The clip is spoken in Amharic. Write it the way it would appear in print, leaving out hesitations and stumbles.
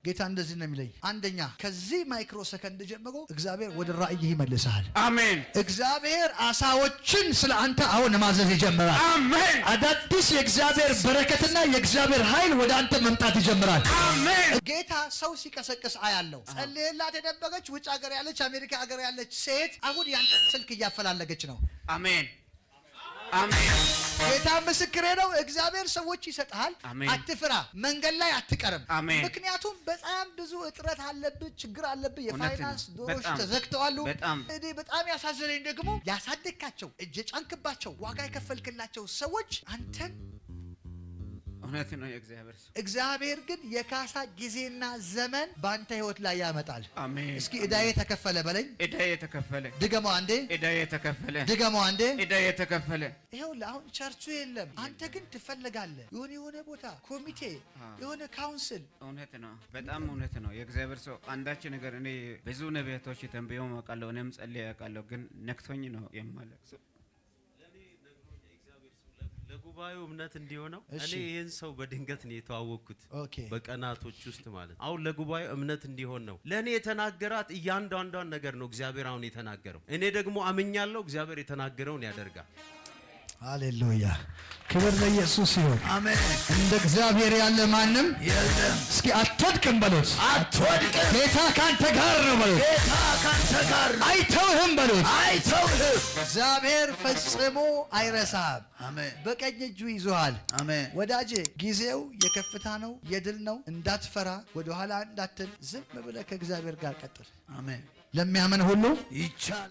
ጌታ እንደዚህ ነው የሚለኝ አንደኛ ከዚህ ማይክሮ ሰከንድ ጀምሮ እግዚአብሔር ወደ ራእይህ ይመልሳል አሜን እግዚአብሔር አሳዎችን ስለ አንተ አሁን ማዘዝ ይጀምራል አሜን አዳዲስ የእግዚአብሔር በረከትና የእግዚአብሔር ኃይል ወደ አንተ መምጣት ይጀምራል አሜን ጌታ ሰው ሲቀሰቅስ አያለው ጸልየላት የደበቀች ውጭ ሀገር ያለች አሜሪካ ሀገር ያለች ሴት አሁን ያንተ ስልክ እያፈላለገች ነው አሜን አሜን ጌታ ምስክሬ ነው እግዚአብሔር ሰዎች ይሰጣል አትፍራ መንገድ ላይ አትቀርም ምክንያቱም በጣም ብዙ እጥረት አለብህ ችግር አለብህ የፋይናንስ ዶሮች ተዘግተዋል እኔ በጣም ያሳዘነኝ ደግሞ ያሳደግካቸው እጅ ጫንክባቸው ዋጋ የከፈልክላቸው ሰዎች አንተን እውነት ነው እግዚአብሔር ግን የካሳ ጊዜና ዘመን ባንተ ህይወት ላይ ያመጣል አሜን እስኪ እዳዬ ተከፈለ በለኝ እዳዬ ተከፈለ ድገመው አንዴ እዳዬ ተከፈለ ድገመው አንዴ እዳዬ ተከፈለ ይሄው አሁን ቸርቹ የለም አንተ ግን ትፈልጋለህ የሆነ ቦታ ኮሚቴ የሆነ ካውንስል እውነት ነው በጣም እውነት ነው የእግዚአብሔር ሰው አንዳች ነገር እኔ ብዙ ነቢያቶች ተንበየው ማቃለው እኔም ጸልዬ ያቃለው ግን ነክቶኝ ነው የማለቅሰው ለጉባኤው እምነት እንዲሆነው እኔ ይሄን ሰው በድንገት ነው የተዋወቅኩት በቀናቶች ውስጥ ማለት አሁን ለጉባኤው እምነት እንዲሆን ነው ለኔ የተናገራት እያንዳንዷን ነገር ነው እግዚአብሔር አሁን የተናገረው እኔ ደግሞ አምኛለሁ እግዚአብሔር የተናገረውን ያደርጋል ሃሌሉያ ክብር ለኢየሱስ ይሁን አሜን እንደ እግዚአብሔር ያለ ማንም የለም እስኪ አትወድቅም በሉት አትወድቅም ጌታ ካንተ ጋር ነው በሉት ጌታ ካንተ ጋር ነው አይተውህም በሉት አይተውህም እግዚአብሔር ፈጽሞ አይረሳም አሜን በቀኝ እጁ ይዞሃል አሜን ወዳጄ ጊዜው የከፍታ ነው የድል ነው እንዳትፈራ ወደ ኋላ እንዳትል ዝም ብለህ ከእግዚአብሔር ጋር ቀጥል አሜን ለሚያምን ሁሉ ይቻላል